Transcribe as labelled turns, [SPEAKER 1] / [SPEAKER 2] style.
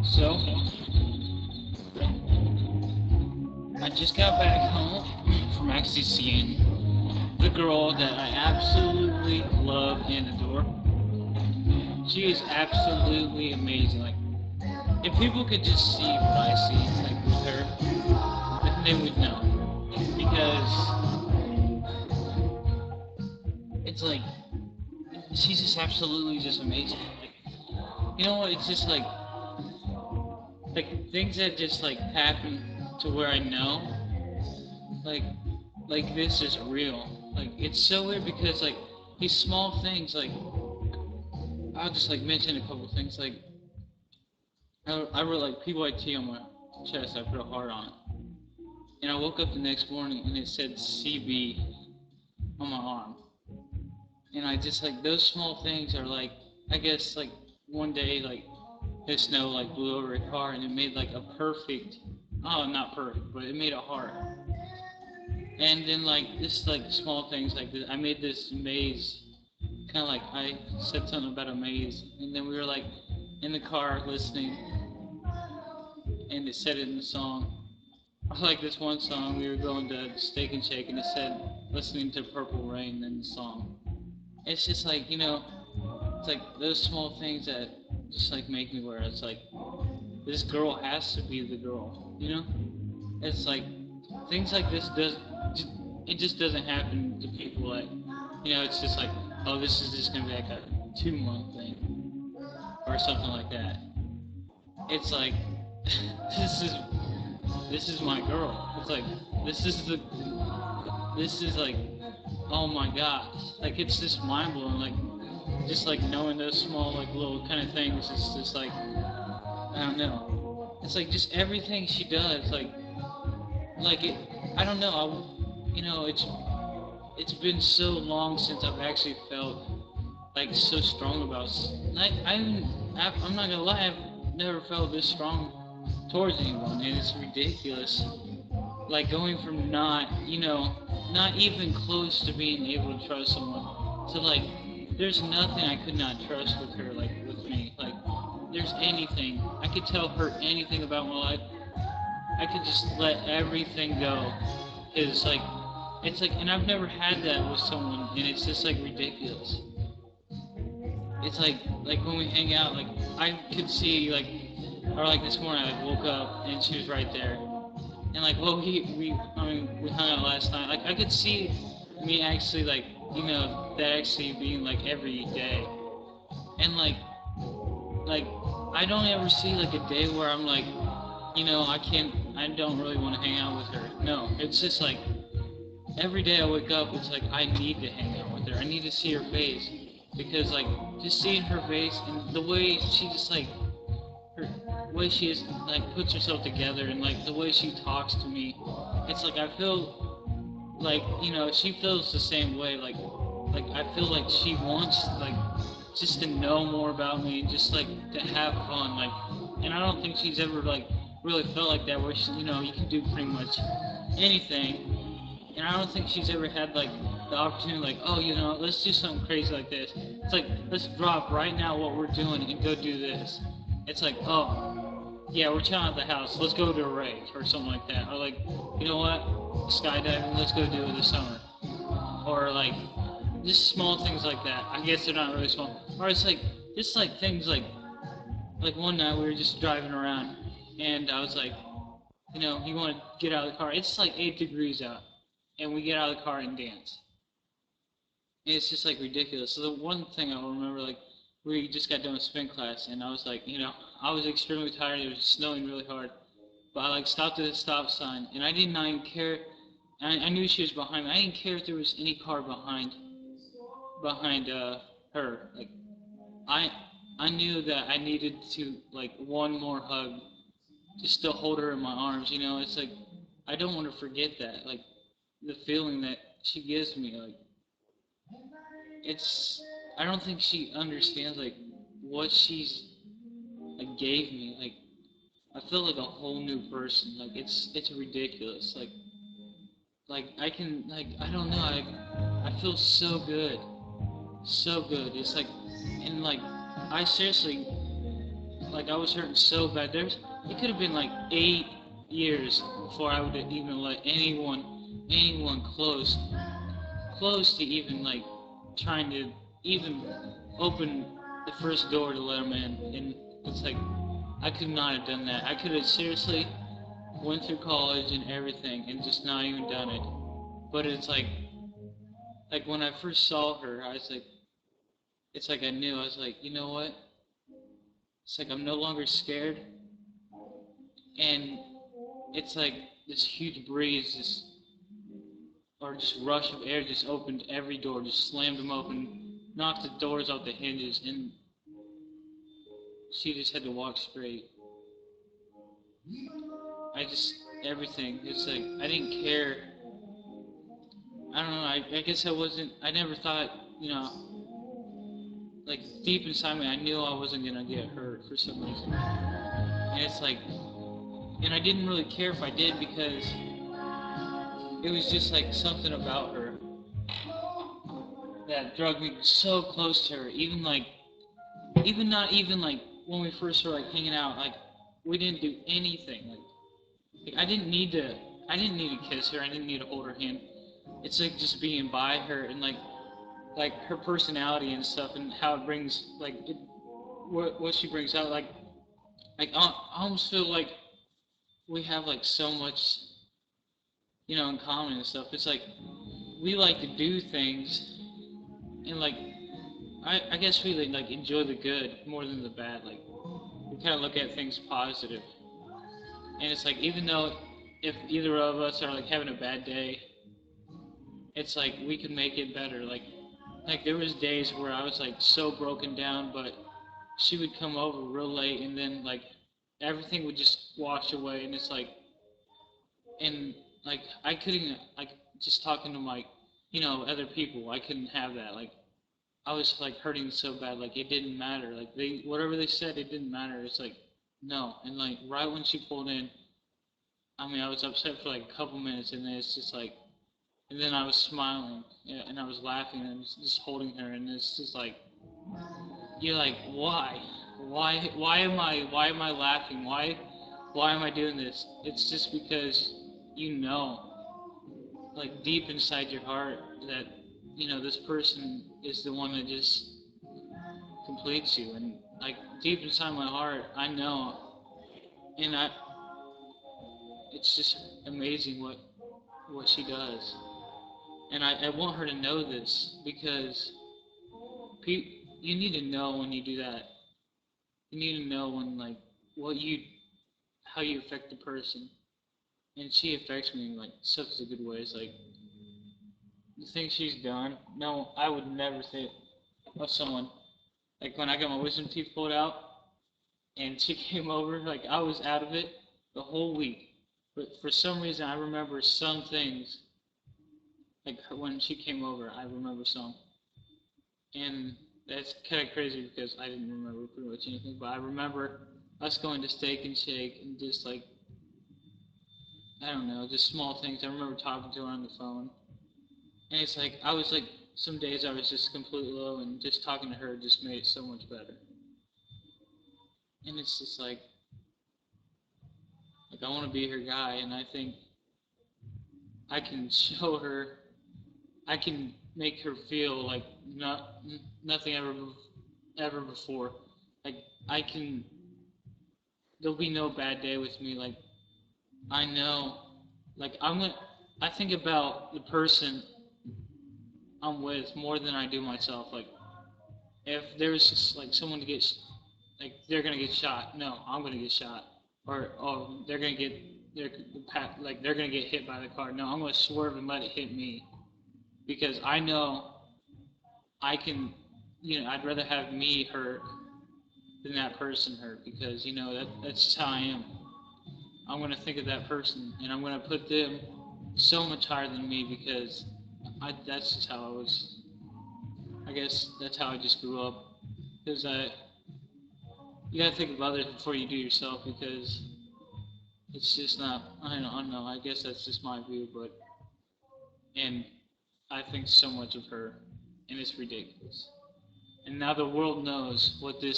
[SPEAKER 1] So, I just got back home from actually seeing the girl that I absolutely love and adore. She is absolutely amazing. Like, if people could just see what I see, like with her, then they would know. Because it's like she's just absolutely just amazing. Like, you know what? It's just like things that just like happen to where I know like this is real. Like it's so weird because like these small things like I'll just like mention a couple things like I wrote like PYT on my chest. I put a heart on it, and I woke up the next morning and it said CB on my arm. And I just like those small things are like I guess like one day like the snow like blew over a car and it made like a perfect not perfect but it made a heart. And then like this like small things like this, I made this maze, kind of like I said something about a maze, and then we were like in the car listening, and it said it in the song. I like this one song. We were going to Steak and Shake, and it said listening to Purple Rain in the song. It's just like it's like those small things that just like make me where it's like this girl has to be the girl. It's like things like this it just doesn't happen to people like it's just like oh this is just gonna be like a 2 month thing or something like that. It's like this is this is my girl. It's like this is the this is like oh my gosh, like it's just mind blowing. Like just like knowing those small like little kind of things. It's just like I don't know. It's like just everything she does. Like it. I don't know. It's been so long since I've actually felt like so strong about. I'm not gonna lie. I've never felt this strong towards anyone, and it's ridiculous. Like going from not even close to being able to trust someone to like, there's nothing I could not trust with her, like with me. Like, there's anything I could tell her anything about my life. I could just let everything go. It's like, and I've never had that with someone, and it's just like ridiculous. It's like when we hang out, like I could see like, or like this morning I like woke up and she was right there, and like well we hung out last night. Like I could see me actually like that actually being like every day, and like I don't ever see like a day where I'm like I don't really want to hang out with her. No, it's just like every day I wake up, it's like I need to hang out with her. I need to see her face because like just seeing her face and the way she just like her way she is like puts herself together and like the way she talks to me, it's like I feel like she feels the same way. Like I feel like she wants like just to know more about me and just like to have fun. Like, and I don't think she's ever like really felt like that where you can do pretty much anything. And I don't think she's ever had like the opportunity, like, oh, let's do something crazy like this. It's like, let's drop right now what we're doing and go do this. It's like, oh, yeah, we're chilling at the house. Let's go to a rave or something like that. Or like, you know what, skydiving. Let's go do it this summer. Or like, just small things like that. I guess they're not really small. Or it's like, just like things like one night we were just driving around, and I was like, you want to get out of the car. It's like 8 degrees out, and we get out of the car and dance. And it's just like ridiculous. So the one thing I remember, like, we just got done with spin class, and I was like, I was extremely tired. It was snowing really hard, but I like stopped at the stop sign, and I did not even care. I knew she was behind me. I didn't care if there was any car behind her. Like I I knew that I needed to like one more hug, just to hold her in my arms. It's like I don't want to forget that. Like the feeling that she gives me. Like it's I don't think she understands like what she's like gave me. Like I feel like a whole new person. Like it's ridiculous. Like I can like I don't know. I feel so good, so good. It's like and like I seriously like I was hurting so bad. It could have been like 8 years before I would have even let anyone close to even like trying to even open the first door to let him in. And it's like I could not have done that. I could have seriously went through college and everything and just not even done it. But it's like when I first saw her, I was like, it's like I knew. I was like, you know what? It's like I'm no longer scared, and it's like this huge breeze, just rush of air just opened every door, just slammed them open, knocked the doors off the hinges, and she just had to walk straight. I just everything. It's like I didn't care. I don't know. I guess I wasn't. I never thought. You know, like deep inside me, I knew I wasn't gonna get hurt for some reason. And it's like, and I didn't really care if I did because it was just like something about her that drug me so close to her. Even not even like when we first were like hanging out, like we didn't do anything. Like I didn't need to kiss her. I didn't need to hold her hand. It's like just being by her and like her personality and stuff and how it brings like what she brings out. Like I almost feel like we have like so much, in common and stuff. It's like we like to do things and like I guess we like enjoy the good more than the bad. Like we kind of look at things positive, and it's like even though if either of us are like having a bad day, it's like we can make it better. Like there was days where I was like so broken down, but she would come over real late, and then like everything would just wash away, and it's like and like I couldn't like just talking to my other people, I couldn't have that. Like I was like hurting so bad, like it didn't matter. Like they whatever they said, it didn't matter. It's like no, and like right when she pulled in, I mean I was upset for like a couple minutes, and then it's just like, and then I was smiling, yeah, and I was laughing and just holding her, and it's just like you're like why am I laughing? Why am I doing this? It's just because like deep inside your heart that this person is the one that just completes you, and like deep inside my heart I know, and it's just amazing what she does, and I want her to know this because you need to know when you do that. You need to know when like how you affect the person, and she affects me in like such a good ways. Like the things she's done, no, I would never say of someone. Like when I got my wisdom teeth pulled out, and she came over, like I was out of it the whole week, but for some reason I remember some things. Like when she came over, I remember some, and that's kind of crazy because I didn't remember pretty much anything, but I remember us going to Steak and Shake and just like I don't know, just small things. I remember talking to her on the phone, and it's like I was like some days I was just completely low, and just talking to her just made it so much better. And it's just like I want to be her guy, and I think I can show her, I can make her feel like nothing ever before. Like I can, there'll be no bad day with me. Like I know, like I think about the person I'm with more than I do myself. Like if there's just like someone to get, like they're gonna get shot. No, I'm gonna get shot, or oh they're they're gonna get hit by the car. No, I'm gonna swerve and let it hit me because I know I can. I'd rather have me hurt than that person hurt because that's just how I am. I'm gonna think of that person and I'm gonna put them so much higher than me because that's just how I was. I guess that's how I just grew up. Because you gotta think of others before you do yourself because it's just not. I don't know. I guess that's just my view, but and I think so much of her, and it's ridiculous. And now the world knows what this